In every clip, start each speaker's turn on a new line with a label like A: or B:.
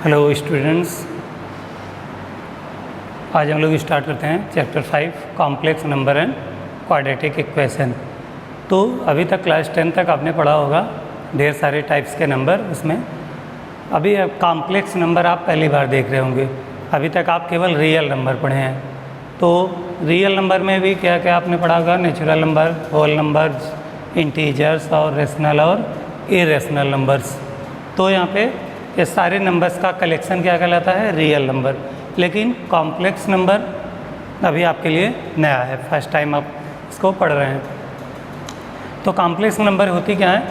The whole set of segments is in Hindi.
A: हेलो स्टूडेंट्स, आज हम लोग स्टार्ट करते हैं chapter 5 complex number and quadratic equation. तो अभी तक क्लास 10 तक आपने पढ़ा होगा ढेर सारे टाइप्स के नंबर। उसमें अभी कॉम्प्लेक्स नंबर आप पहली बार देख रहे होंगे। अभी तक आप केवल रियल नंबर पढ़े हैं। तो रियल नंबर में भी क्या क्या आपने पढ़ा होगा? Natural number, whole numbers, integers और रेशनल और इरेशनल नंबर्स। तो यहाँ पे ये सारे नंबर्स का कलेक्शन क्या कहलाता है? Real number. लेकिन कॉम्प्लेक्स नंबर अभी आपके लिए नया है, फर्स्ट टाइम आप इसको पढ़ रहे हैं। तो कॉम्प्लेक्स नंबर होती क्या है?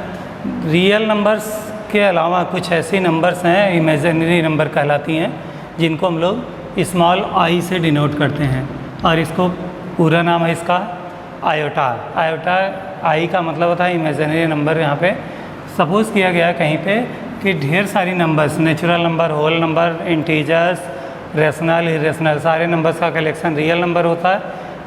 A: रियल नंबर्स के अलावा कुछ ऐसी नंबर्स हैं, इमेजिनरी नंबर कहलाती हैं, जिनको हम लोग स्मॉल आई से डिनोट करते हैं। और इसको पूरा नाम है इसका आयोटा। आयोटा आई का मतलब होता है इमेजिनरी नंबर। यहाँ पे सपोज़ किया गया कहीं पे कि ढेर सारी numbers, natural number, whole number, integers, rational, irrational, सारे नंबर्स का कलेक्शन रियल नंबर होता है।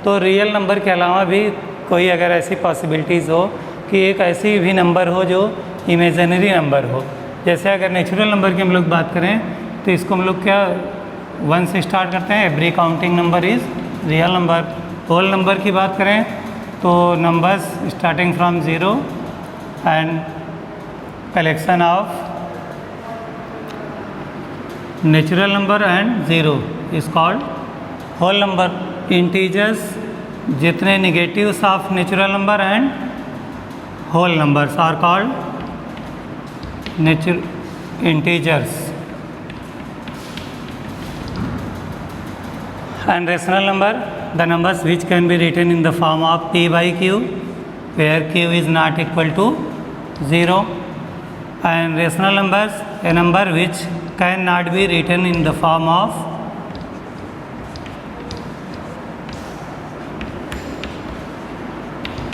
A: तो रियल नंबर के अलावा भी कोई अगर ऐसी पॉसिबिलिटीज़ हो कि एक ऐसी भी नंबर हो जो इमेजिनरी नंबर हो, जैसे अगर नेचुरल नंबर की हम लोग बात करें तो इसको हम लोग क्या 1 से स्टार्ट करते हैं, every counting number is real number. Whole number की बात करें तो numbers starting from 0 and collection of natural number and 0 is called whole number. Integers जितने negatives of natural number and whole numbers are called integers. And rational number the numbers which can be written in the form of p by q where q is not equal to 0, and rational numbers a number which cannot be written in the form of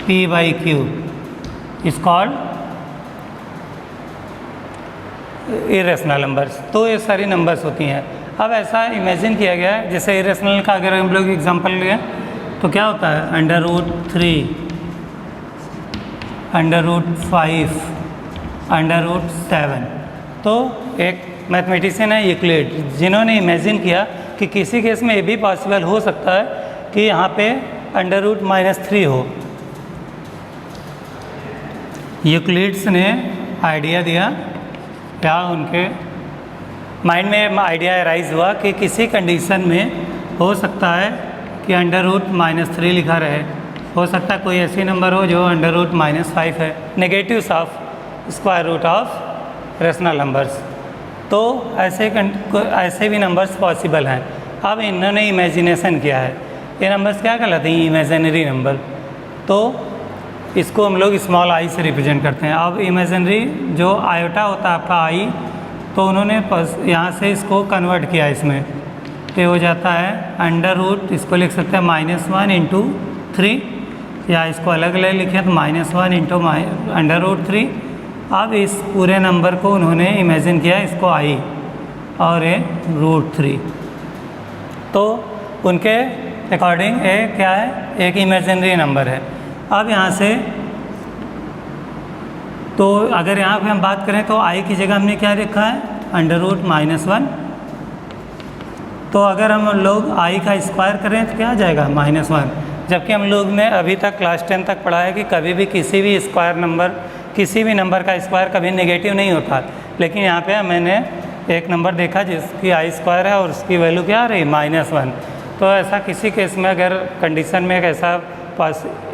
A: p by q is called irrational numbers। तो ये सारी नंबर्स होती हैं। अब ऐसा इमेजिन किया गया है, जैसे इरेशनल का अगर हम लोग एग्जांपल लें तो क्या होता है? √3, √5, √7। तो एक मैथमेटिशियन है यूक्लिड, जिन्होंने इमेजिन किया कि किसी केस में ये भी पॉसिबल हो सकता है कि यहाँ पे √-3 हो। यूक्लिड्स ने आइडिया दिया, क्या उनके माइंड में आइडिया अराइज हुआ कि किसी कंडीशन में हो सकता है कि √-3 लिखा रहे। हो सकता है कोई ऐसी नंबर हो जो √-5 है, negatives of square root of rational numbers. तो ऐसे भी नंबर्स पॉसिबल हैं। अब इन्होंने इमेजिनेशन किया है, ये नंबर्स क्या कहलाते हैं? Imaginary number. तो इसको हम लोग स्मॉल आई से रिप्रेजेंट करते हैं। अब इमेजिनरी जो आयोटा होता है आपका आई, तो उन्होंने यहाँ से इसको कन्वर्ट किया इसमें, तो हो जाता है इसको लिख सकते हैं -1 × 3, या इसको अलग अलग लिखें तो -1 × √3। अब इस पूरे नंबर को उन्होंने इमेजिन किया, इसको आई और ये √3। तो उनके अकॉर्डिंग ये क्या है? एक इमेजिनरी नंबर है। अब यहाँ से तो अगर यहाँ पे हम बात करें तो आई की जगह हमने क्या लिखा है? √-1। तो अगर हम लोग आई का स्क्वायर करें तो क्या आ जाएगा? -1। जबकि हम लोग ने अभी तक क्लास 10 तक पढ़ा है कि कभी भी किसी भी स्क्वायर नंबर, किसी भी नंबर का स्क्वायर कभी नेगेटिव नहीं होता। लेकिन यहाँ पे मैंने एक नंबर देखा जिसकी आई स्क्वायर है और उसकी वैल्यू क्या आ रही? -1। तो ऐसा किसी केस में अगर कंडीशन में एक ऐसा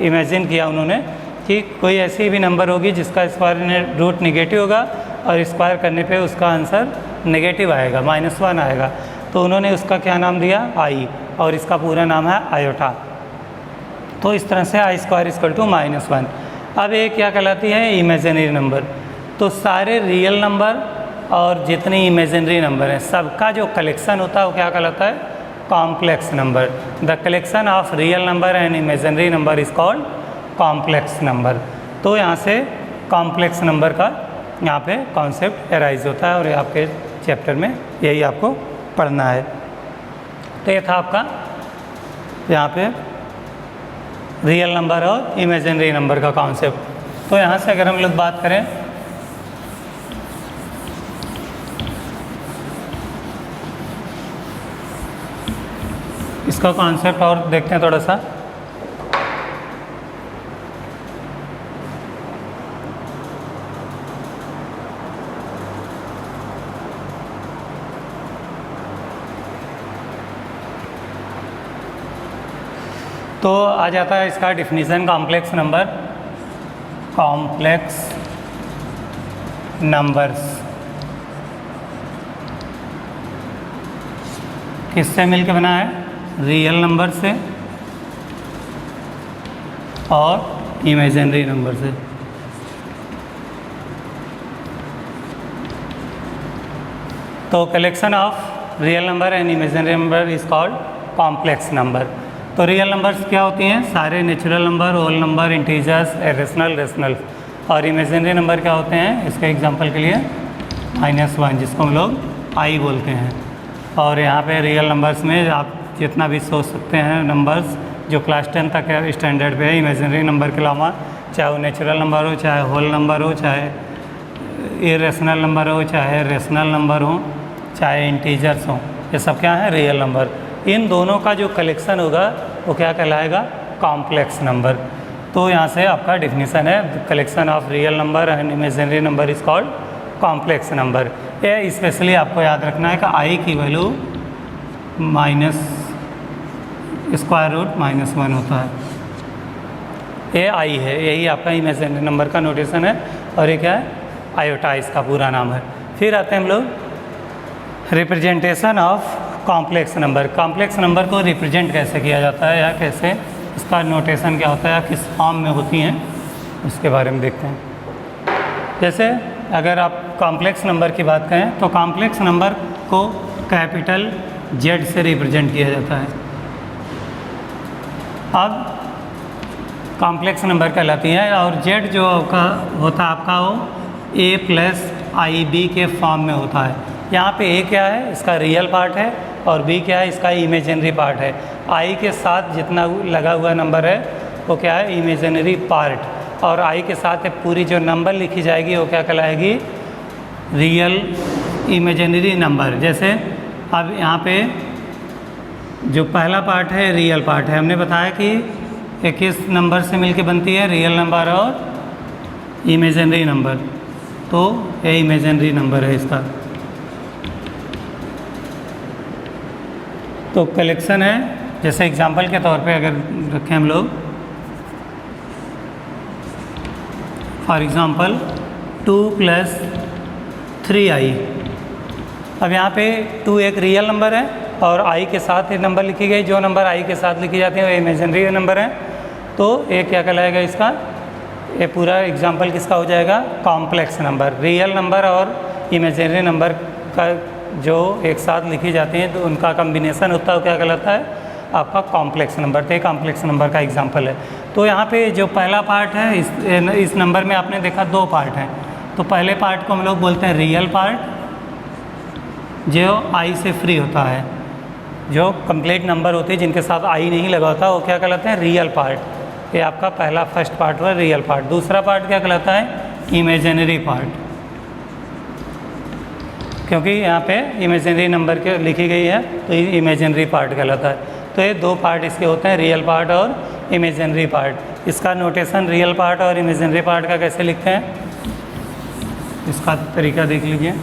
A: इमेजिन किया उन्होंने कि कोई ऐसी भी नंबर होगी जिसका स्क्वायर रूट नेगेटिव होगा और स्क्वायर करने पे उसका आंसर नेगेटिव आएगा, -1 आएगा। तो उन्होंने उसका क्या नाम दिया? आई, और इसका पूरा नाम है आयोटा। तो इस तरह से आई स्क्वायर = -1। अब ये क्या कहलाती है? Imaginary number. तो सारे रियल नंबर और जितनी इमेजिनरी नंबर हैं सबका जो कलेक्शन होता है वो क्या कहलाता है? Complex number. The collection of real number and imaginary number is called complex number. तो यहाँ से कॉम्प्लेक्स नंबर का यहाँ पे कॉन्सेप्ट अराइज होता है, और ये आपके चैप्टर में यही आपको पढ़ना है। तो ये था आपका यहाँ पे रियल नंबर और इमेजिनरी नंबर का कॉन्सेप्ट। तो यहाँ से अगर हम लोग बात करें इसका कॉन्सेप्ट और देखते हैं थोड़ा सा। तो आ जाता है इसका definition complex number. Complex numbers किससे मिलकर बना है? रियल नंबर से और इमेजिनरी नंबर से। तो collection of real number and imaginary number is called complex number. तो रियल नंबर्स क्या होती हैं? सारे natural number, whole number, integers, rational, rational. और इमेजिनरी नंबर क्या होते हैं? इसके एग्जांपल के लिए -1 जिसको हम लोग आई बोलते हैं। और यहाँ पे रियल नंबर्स में आप जितना भी सोच सकते हैं नंबर्स जो क्लास 10 तक है स्टैंडर्ड पे है इमेजिनरी नंबर के अलावा, चाहे वो नेचुरल नंबर हो, चाहे होल नंबर हो, चाहे इरेशनल नंबर हो, चाहे रेशनल नंबर हो, चाहे इंटीजर्स हो, ये सब क्या है? Real number. इन दोनों का जो कलेक्शन होगा वो क्या कहलाएगा? Complex number. तो यहाँ से आपका डिफिनीशन है collection of real number and imaginary number is called complex number. ये स्पेशली आपको याद रखना है कि आई की वैल्यू -√-1 होता है। ये आई है, यही आपका इमेजिनरी नंबर का नोटेशन है। और ये क्या है? आयोटा इसका पूरा नाम है। फिर आते हैं हम लोग representation of complex number. Complex number को रिप्रेजेंट कैसे किया जाता है या कैसे इसका नोटेशन क्या होता है या किस फॉर्म में होती हैं, उसके बारे में देखते हैं। जैसे अगर आप कॉम्प्लेक्स नंबर की बात करें तो कॉम्प्लेक्स नंबर को कैपिटल जेड से रिप्रेजेंट किया जाता है। अब कॉम्प्लेक्स नंबर कहलाती है और जेड जो का होता है आपका वो a+ib के फॉर्म में होता है। यहाँ पे a क्या है? इसका रियल पार्ट है और b क्या है? इसका इमेजिनरी पार्ट है। i के साथ जितना लगा हुआ नंबर है वो क्या है? Imaginary part. और i के साथ पूरी जो नंबर लिखी जाएगी वो क्या कहलाएगी? Real imaginary number. जैसे अब यहाँ पे जो पहला पार्ट है रियल पार्ट है, हमने बताया कि ये किस नंबर से मिलके बनती है? रियल नंबर और इमेजिनरी नंबर। तो ये इमेजिनरी नंबर है इसका। तो कलेक्शन है, जैसे एग्जांपल के तौर पे अगर रखें हम लोग, फॉर एग्ज़ाम्पल 2 + 3i। अब यहाँ पे 2 एक रियल नंबर है और i के साथ ये नंबर लिखी गई। जो नंबर i के साथ लिखी जाती है वो इमेजिनरी नंबर है। तो ये क्या कहलाएगा इसका? ये पूरा एग्जांपल किसका हो जाएगा? Complex number. रियल नंबर और इमेजिनरी नंबर का जो एक साथ लिखी जाती हैं तो उनका कम्बिनेशन होता है क्या कहलाता है? आपका कॉम्प्लेक्स नंबर। तो ये कॉम्प्लेक्स नंबर का एग्जांपल है। तो यहाँ पे जो पहला पार्ट है इस नंबर में आपने देखा 2 पार्ट हैं। तो पहले पार्ट को हम लोग बोलते हैं रियल पार्ट, जो आई से फ्री होता है। जो कंप्लीट नंबर होते हैं जिनके साथ आई नहीं लगा होता वो क्या कहलाते हैं? Real part. ये आपका पहला फर्स्ट पार्ट हुआ रियल पार्ट। दूसरा पार्ट क्या कहलाता है? इमेजिनरी पार्ट, क्योंकि यहाँ पे इमेजिनरी नंबर के लिखी गई है तो ये इमेजिनरी पार्ट कहलाता है। तो ये 2 पार्ट इसके होते हैं, रियल पार्ट और इमेजिनरी पार्ट। इसका नोटेशन रियल पार्ट और इमेजिनरी पार्ट का कैसे लिखते हैं, इसका तरीका देख लीजिए।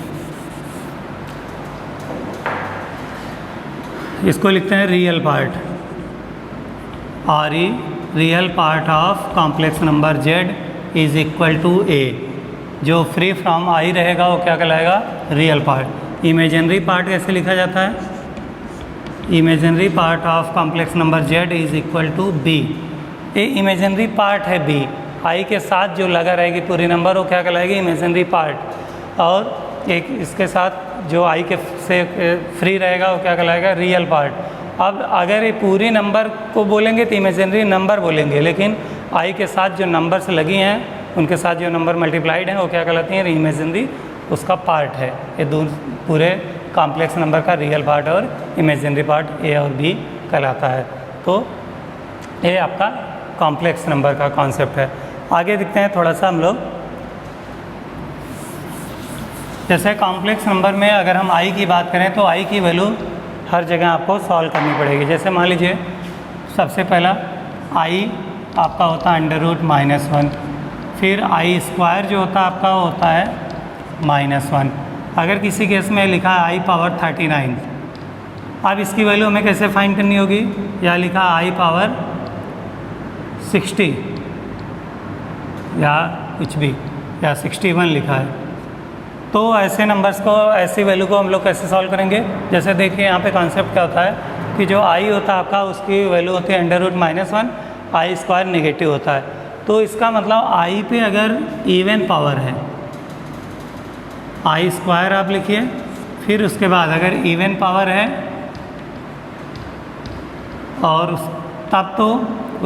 A: इसको लिखते हैं real part, RE, real part of complex number Z is equal to A। जो फ्री फ्रॉम आई रहेगा वो क्या कहलाएगा? Real part. इमेजिनरी पार्ट कैसे लिखा जाता है? Imaginary part of complex number Z is equal to B। ये इमेजिनरी पार्ट है B, आई के साथ जो लगा रहेगी पूरी नंबर वो क्या कहलाएगी? Imaginary part. और एक इसके साथ जो आई के से फ्री रहेगा वो क्या कहलाएगा? Real part. अब अगर ये पूरी नंबर को बोलेंगे तो इमेजिनरी नंबर बोलेंगे, लेकिन आई के साथ जो नंबर्स लगी हैं उनके साथ जो नंबर मल्टीप्लाइड हैं वो क्या कहलाती हैं? इमेजिनरी उसका पार्ट है। ये पूरे कॉम्प्लेक्स नंबर का रियल पार्ट और इमेजिनरी पार्ट A और B कहलाता है। तो ये आपका कॉम्प्लेक्स नंबर का कॉन्सेप्ट है। आगे देखते हैं थोड़ा सा हम लोग। जैसे कॉम्प्लेक्स नंबर में अगर हम i की बात करें तो i की वैल्यू हर जगह आपको सॉल्व करनी पड़ेगी। जैसे मान लीजिए सबसे पहला आई आपका होता है √-1, फिर आई स्क्वायर जो होता है आपका होता है -1। अगर किसी केस में लिखा है आई पावर 39, अब इसकी वैल्यू हमें कैसे फाइंड करनी होगी? या लिखा आई पावर 60 या कुछ भी, या 61 लिखा है, तो ऐसे नंबर्स को, ऐसी वैल्यू को हम लोग कैसे सॉल्व करेंगे? जैसे देखिए यहाँ पे कॉन्सेप्ट क्या होता है कि जो आई होता है आपका उसकी वैल्यू होती है √-1, आई स्क्वायर नेगेटिव होता है। तो इसका मतलब आई पे अगर इवन पावर है, आई स्क्वायर आप लिखिए, फिर उसके बाद अगर इवन पावर है और तब तो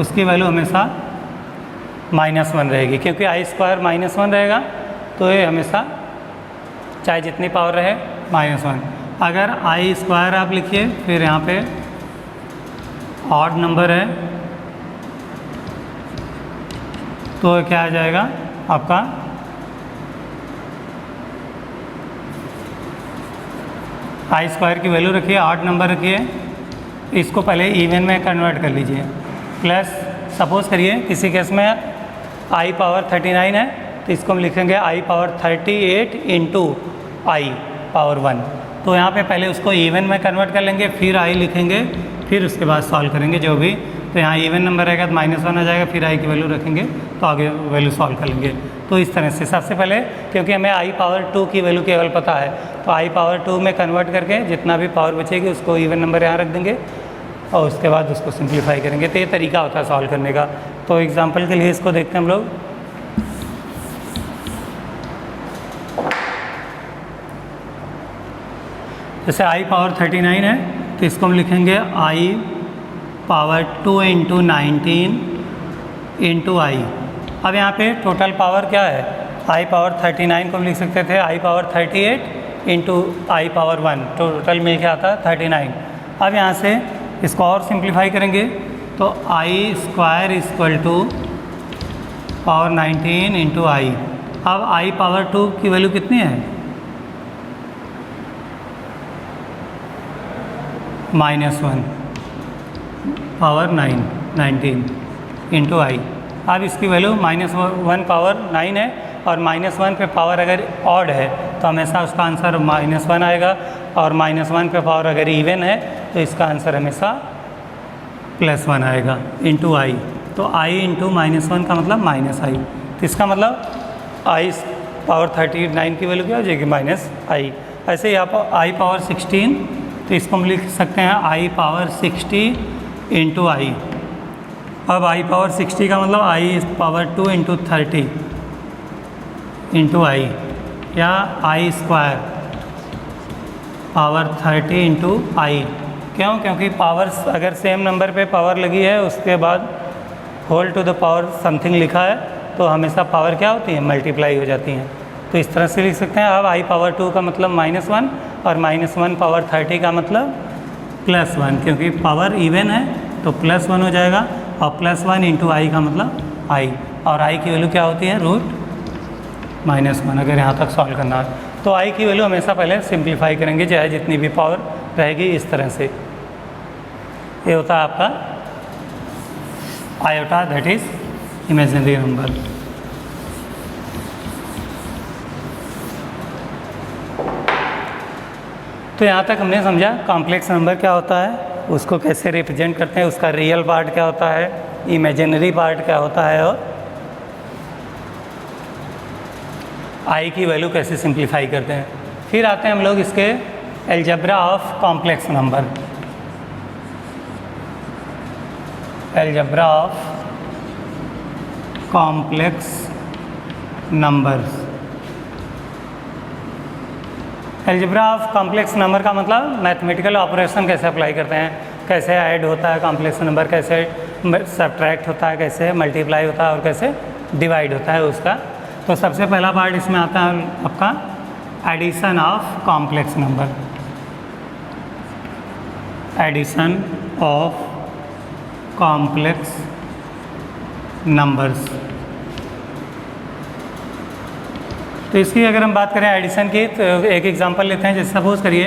A: उसकी वैल्यू हमेशा -1 रहेगी, क्योंकि आई स्क्वायर -1 रहेगा तो ये हमेशा चाहे जितनी पावर रहे -1। अगर आई स्क्वायर आप लिखिए, फिर यहाँ पे ऑड नंबर है तो क्या आ जाएगा आपका आई स्क्वायर की वैल्यू रखिए, 8 नंबर रखिए, इसको पहले इवन में कन्वर्ट कर लीजिए। प्लस सपोज़ करिए किसी केस में आई पावर 39 है तो इसको हम लिखेंगे आई पावर 38 इंटू आई पावर 1। तो यहाँ पे पहले उसको इवन में कन्वर्ट कर लेंगे, फिर आई लिखेंगे, फिर उसके बाद सॉल्व करेंगे जो भी। तो यहाँ इवन नंबर रहेगा तो -1 आ जाएगा, फिर आई की वैल्यू रखेंगे तो आगे वैल्यू सॉल्व कर लेंगे। तो इस तरह से सबसे पहले, क्योंकि हमें आई पावर 2 की वैल्यू केवल पता है, तो आई पावर 2 में कन्वर्ट करके जितना भी पावर बचेगी उसको इवन नंबर यहाँ रख देंगे और उसके बाद उसको सिंप्लीफाई करेंगे। तो ये तरीका होता है सॉल्व करने का। तो एग्जाम्पल के लिए इसको देखते हैं हम लोग। जैसे आई पावर 39 है तो इसको हम लिखेंगे आई पावर 2 इंटू 19 इंटू आई। अब यहाँ पे टोटल पावर क्या है? आई पावर 39 को हम लिख सकते थे आई पावर 38 इंटू आई पावर 1, टोटल मिल के आता है 39। अब यहाँ से इसको और सिंप्लीफाई करेंगे तो i square equal to power 19 into i. अब आई पावर 2 की वैल्यू कितनी है? -1 पावर 19 इंटू आई। अब इसकी वैल्यू -1 पावर 9 है और -1 पे पावर अगर ऑड है तो हमेशा उसका आंसर -1 आएगा, और -1 पे पावर अगर इवन है तो इसका आंसर हमेशा +1 आएगा इंटू आई। तो आई इंटू -1 का मतलब -i। तो इसका मतलब आई पावर 39 की वैल्यू क्या हो जाएगी? -i। ऐसे ही आप आई पावर 16, तो इसको हम लिख सकते हैं आई पावर 60 इंटू आई। अब आई पावर 60 का मतलब आई पावर 2 इंटू 30 इंटू आई, या आई स्क्वायर पावर 30 इंटू आई। क्यों? क्योंकि पावर्स अगर सेम नंबर पे पावर लगी है उसके बाद whole to the power something लिखा है तो हमेशा पावर क्या होती है? मल्टीप्लाई हो जाती हैं। तो इस तरह से लिख सकते हैं। अब आई पावर 2 का मतलब -1 और -1 पावर 30 का मतलब +1, क्योंकि पावर इवन है तो +1 हो जाएगा, और +1 इंटू आई का मतलब आई, और आई की वैल्यू क्या होती है? √-1। अगर यहाँ तक सॉल्व करना है तो आई की वैल्यू हमेशा पहले सिंप्लीफाई करेंगे, चाहे जितनी भी पावर रहेगी इस तरह से। ये होता है आपका iota, that is imaginary number. तो यहाँ तक हमने समझा कॉम्प्लेक्स नंबर क्या होता है, उसको कैसे रिप्रेजेंट करते हैं, उसका रियल पार्ट क्या होता है, इमेजिनरी पार्ट क्या होता है, और आई की वैल्यू कैसे सिंप्लीफाई करते हैं। फिर आते हैं हम लोग इसके algebra of complex number. Algebra of complex numbers. Algebra of complex number का मतलब मैथमेटिकल ऑपरेशन कैसे अप्लाई करते हैं, कैसे ऐड होता है कॉम्प्लेक्स नंबर, कैसे सब्ट्रैक्ट होता है, कैसे मल्टीप्लाई होता है और कैसे डिवाइड होता है उसका। तो सबसे पहला पार्ट इसमें आता है आपका addition of complex number. Addition of complex numbers. तो इसकी अगर हम बात करें एडिशन की तो एक एग्जांपल लेते हैं। जैसे सपोज करिए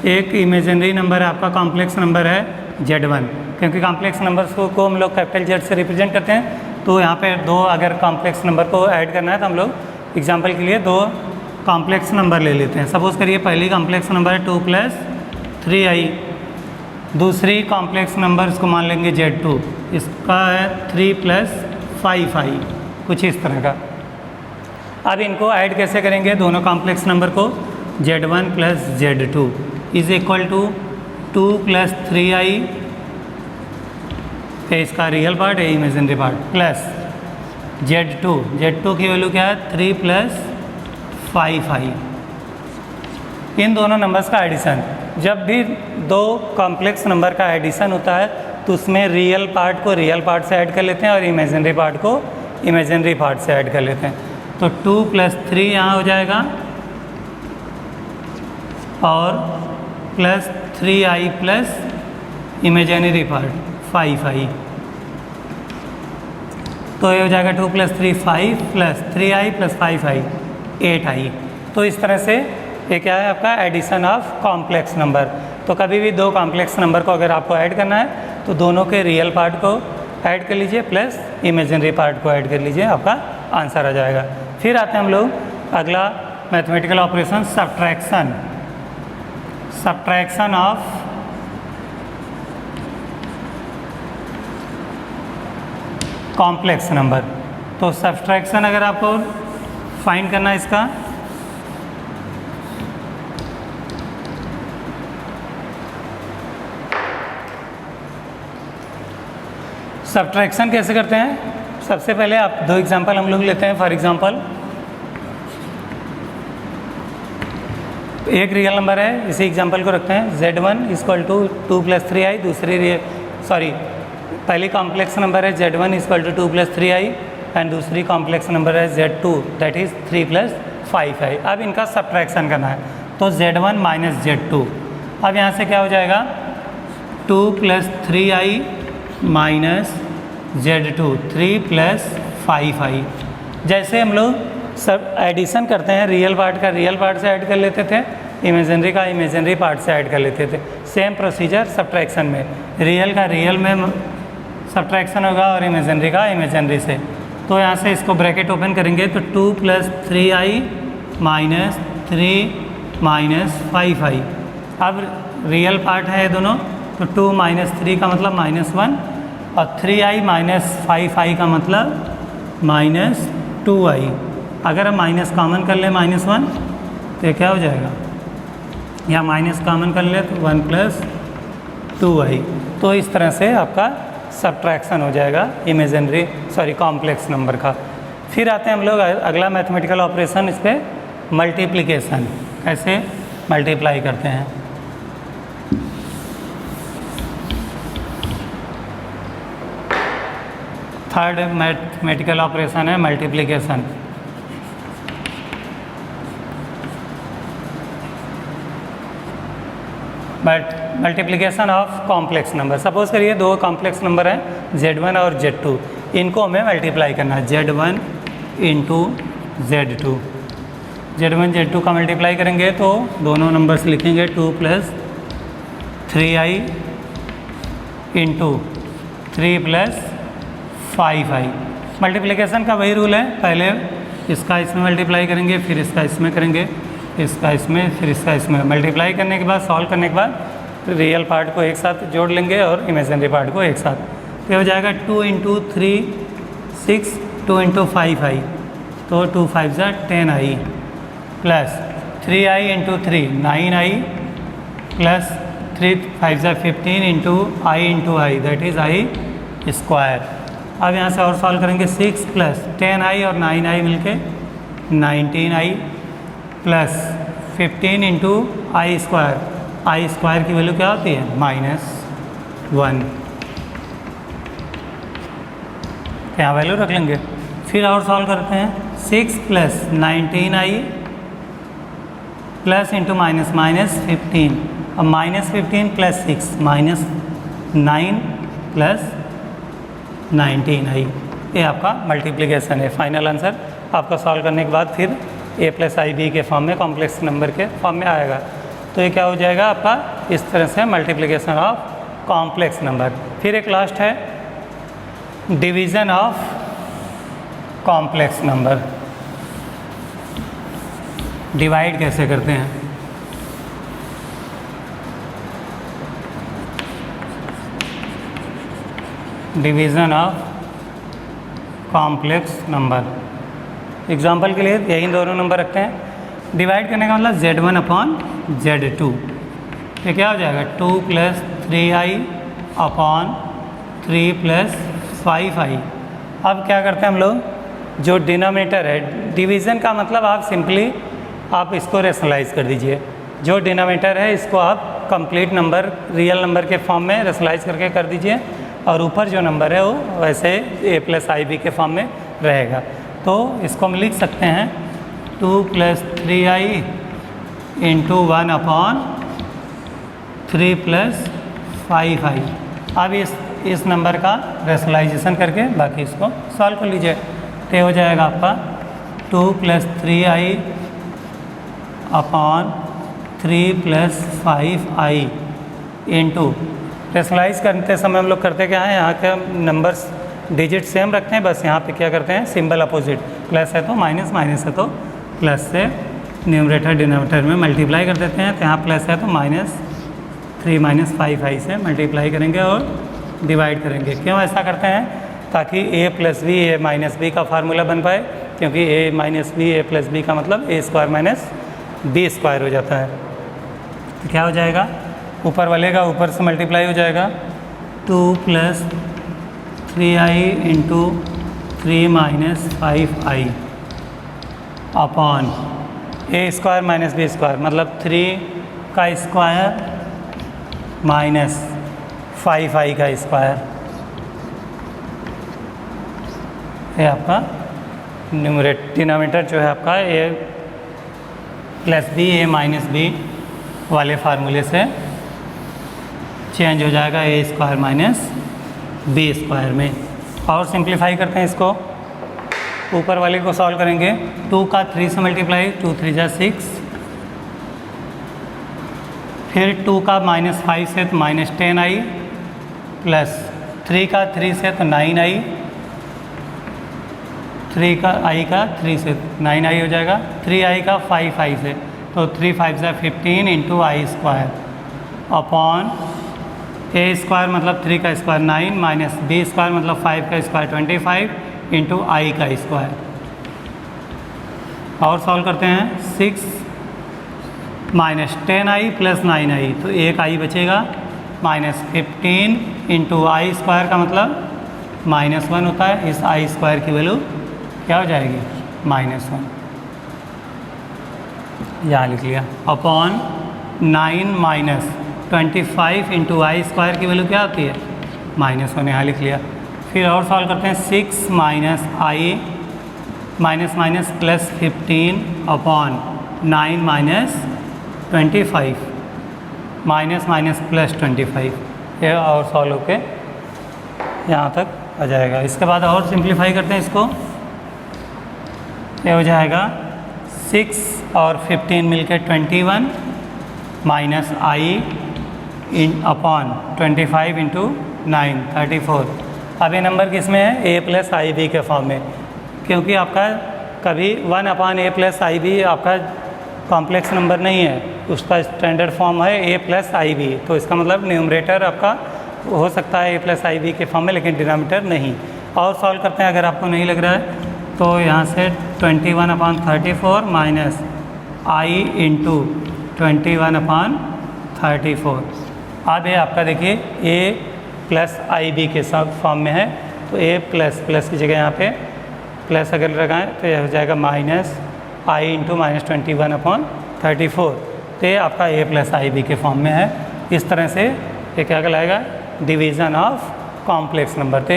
A: एक इमेजिनरी नंबर है आपका, कॉम्प्लेक्स नंबर है Z1, क्योंकि कॉम्प्लेक्स नंबर्स को हम लोग कैपिटल Z से रिप्रेजेंट करते हैं। तो यहाँ पे दो अगर कॉम्प्लेक्स नंबर को ऐड करना है तो हम लोग एग्जांपल के लिए दो कॉम्प्लेक्स नंबर ले लेते हैं। सपोज़ करिए पहली कॉम्प्लेक्स नंबर है 2 + 3i, दूसरी कॉम्प्लेक्स नंबर इसको मान लेंगे Z2, इसका है 3 + 5i, कुछ इस तरह का। अब इनको ऐड कैसे करेंगे दोनों कॉम्प्लेक्स नंबर को? Z1 + Z2 is equal to 2 + 3i, ये इसका रियल पार्ट है, इमेजिनरी पार्ट, प्लस Z2 की वैल्यू क्या है? 3 + 5i। इन दोनों नंबर्स का एडिशन, जब भी दो कॉम्प्लेक्स नंबर का एडिशन होता है तो उसमें रियल पार्ट को रियल पार्ट से ऐड कर लेते हैं और इमेजिनरी पार्ट को इमेजिनरी पार्ट से ऐड कर लेते हैं। तो 2 + 3 यहाँ हो जाएगा और plus 3i plus imaginary part 5i, तो ये हो जाएगा 2 + 3 5 plus 3i plus 5i 8i। तो इस तरह से ये क्या है आपका एडिशन ऑफ कॉम्प्लेक्स नंबर। तो कभी भी दो कॉम्प्लेक्स नंबर को अगर आपको ऐड करना है तो दोनों के रियल पार्ट को ऐड कर लीजिए प्लस इमेजिनरी पार्ट को ऐड कर लीजिए, आपका आंसर आ जाएगा। फिर आते हैं हम लोग अगला mathematical operation, subtraction of complex number. तो सब्ट्रैक्शन अगर आपको फाइंड करना है इसका, सब्ट्रैक्शन कैसे करते हैं? सबसे पहले आप दो एग्जांपल हम लोग लेते हैं। फॉर एग्जांपल एक रियल नंबर है, इसी एग्जांपल को रखते हैं Z1 = 2 + 3i, दूसरी पहली कॉम्प्लेक्स नंबर है Z1 = 2 + 3i एंड दूसरी कॉम्प्लेक्स नंबर है Z2 दैट इज़ 3 + 5i। अब इनका सब्ट्रैक्शन करना है तो Z1 - Z2, अब यहाँ से क्या हो जाएगा? 2 + 3i माइनस Z2 3 + 5i। जैसे हम लोग सब एडिशन करते हैं, रियल पार्ट का रियल पार्ट से ऐड कर लेते थे, इमेजिनरी का इमेजिनरी पार्ट से ऐड कर लेते थे। सेम प्रोसीजर सब्ट्रैक्शन में, रियल का रियल में सब्ट्रैक्शन होगा और इमेजिनरी का इमेजिनरी से। तो यहाँ से इसको ब्रैकेट ओपन करेंगे तो 2 + 3i माइनस 3 माइनस 5i। अब रियल पार्ट है ये दोनों, तो 2 - 3 का मतलब -1 और 3i माइनस 5i का मतलब -2i। अगर हम माइनस कॉमन कर ले -1 तो क्या हो जाएगा? या माइनस कॉमन कर ले तो 1 + 2i। तो इस तरह से आपका सब्ट्रैक्शन हो जाएगा कॉम्प्लेक्स नंबर का। फिर आते हैं हम लोग अगला मैथमेटिकल ऑपरेशन, इस पर मल्टीप्लिकेशन, कैसे मल्टीप्लाई करते हैं। थर्ड मैथमेटिकल ऑपरेशन है multiplication. Multiplication of complex number. Suppose करिए दो कॉम्प्लेक्स नंबर हैं Z1 और Z2, इनको हमें मल्टीप्लाई करना है। Z1 × Z2, Z1 Z2 का मल्टीप्लाई करेंगे तो दोनों नंबर्स लिखेंगे 2 + 3i × 3 + 5i। मल्टीप्लिकेशन का वही रूल है, पहले इसका इसमें मल्टीप्लाई करेंगे, फिर इसका इसमें करेंगे, इसका इसमें, फिर इसका इसमें। मल्टीप्लाई करने के बाद, सॉल्व करने के बाद रियल पार्ट को एक साथ जोड़ लेंगे और इमेजिनरी पार्ट को एक साथ। तो हो जाएगा 2 × 3 6, 2 × 5i, तो 2 5 = 10i plus 3i × 3 9i plus 3 5 = 15 × i that is i²। अब यहाँ से और सॉल्व करेंगे, 6 + 10i और 9i मिलके 19i प्लस 15 × i² की वैल्यू क्या होती है? -1। यहाँ वैल्यू रख लेंगे। फिर और सॉल्व करते हैं, 6 + 19i प्लस × -15 अब -15 + 6 -9 प्लस 19i। ये आपका मल्टीप्लिकेशन है। फाइनल आंसर आपका सॉल्व करने के बाद फिर a + ib के फॉर्म में, कॉम्प्लेक्स नंबर के फॉर्म में आएगा। तो ये क्या हो जाएगा आपका, इस तरह से मल्टीप्लिकेशन ऑफ कॉम्प्लेक्स नंबर। फिर एक लास्ट है division of complex number. Divide कैसे करते हैं, division of complex number. Example के लिए यही दोनों नंबर रखते हैं। डिवाइड करने का मतलब Z1 अपॉन Z2, ये क्या हो जाएगा 2 + 3i अपॉन 3 + 5i। अब क्या करते हैं हम लोग, जो डिनोमिनेटर है, डिवीज़न का मतलब आप सिंपली आप इसको रेशनलाइज कर दीजिए। जो डिनोमिनेटर है इसको आप कंप्लीट नंबर, रियल नंबर के फॉर्म में रेशनलाइज करके कर दीजिए, और ऊपर जो नंबर है वो वैसे a + ib के फॉर्म में रहेगा। तो इसको हम लिख सकते हैं 2 + 3i × 1 अपॉन 3 + 5i। अब इस नंबर का रेशनलाइजेशन करके बाकी इसको सॉल्व कर लीजिए। तो हो जाएगा आपका 2 + 3i upon 3 + 5i into, rationalise करते समय हम लोग करते क्या है, यहाँ के नंबर्स डिजिट सेम रखते हैं, बस यहाँ पे क्या करते हैं सिंबल अपोजिट, प्लस है तो माइनस, माइनस है तो प्लस से न्यूमरेटर डिनोमिनेटर में मल्टीप्लाई कर देते हैं। तो यहाँ प्लस है तो -3 - 5i से मल्टीप्लाई करेंगे और डिवाइड करेंगे। क्यों ऐसा करते हैं, ताकि a + b a - b का फार्मूला बन पाए, क्योंकि a - b a + b का मतलब a² - b² हो जाता है। तो क्या हो जाएगा, ऊपर वाले का ऊपर से मल्टीप्लाई हो जाएगा 2 + 3i × 3 - 5i upon a² - b² मतलब 3 का स्क्वायर माइनस 5i का स्क्वायर। ये आपका डिनोमिनेटर जो है आपका a + b a - b वाले फार्मूले से चेंज हो जाएगा a² - b² में। और सिंप्लीफाई करते हैं इसको, ऊपर वाले को सॉल्व करेंगे। 2 का 3 से मल्टीप्लाई, 2 × 3 = 6, फिर 2 का -5 से तो -10i, प्लस 3 का 3 से तो 9i, 3 का i का 3 से 9i हो जाएगा, 3i का 5i से तो 3 × 5 = 15 × i² अपॉन a² मतलब 3 का स्क्वायर 9 माइनस b² मतलब 5 का स्क्वायर 25 × i का स्क्वायर। और सॉल्व करते हैं 6 - 10i + 9i, तो एक i बचेगा, -15 × i² का मतलब -1 होता है। इस i² की वैल्यू क्या हो जाएगी, -1, यहाँ लिख लिया, अपॉन 9 - 25 × i² की वैल्यू क्या होती है, -1, यहाँ लिख लिया। फिर और सॉल्व करते हैं 6 - i +15 अपॉन 9 - 25 -+ 25, ये और सॉल्व होके यहाँ तक आ जाएगा। इसके बाद और सिंप्लीफाई करते हैं इसको, ये हो जाएगा 6 और 15 मिलकर 21 माइनस i अपॉन 25 × 9 34। अब ये नंबर किस में है, a + ib के फॉर्म में, क्योंकि आपका कभी 1 अपॉन a + ib आपका कॉम्प्लेक्स नंबर नहीं है, उसका स्टैंडर्ड फॉर्म है a + ib। तो इसका मतलब न्यूमरेटर आपका हो सकता है a + ib के फॉर्म में, लेकिन डिनोमिनेटर नहीं। और सॉल्व करते हैं, अगर आपको नहीं लग रहा है तो यहाँ से 21/34 माइनस i × 21/34। अब ये आपका देखिए a + ib के सब फॉर्म में है, तो a प्लस की जगह यहाँ पे प्लस अगर लगाएं तो यह हो जाएगा -i × -21/34। तो ये आपका a + ib के फॉर्म में है। इस तरह से ये क्या कहलाएगा, डिवीज़न ऑफ कॉम्प्लेक्स नंबर। तो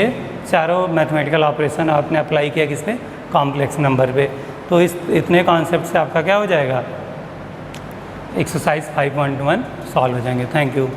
A: चारों मैथमेटिकल ऑपरेशन आपने अप्लाई किया किस पे, कॉम्प्लेक्स नंबर पे। तो इस इतने कॉन्सेप्ट से आपका क्या हो जाएगा, एक्सरसाइज 5.1 सॉल्व हो जाएंगे। Thank you.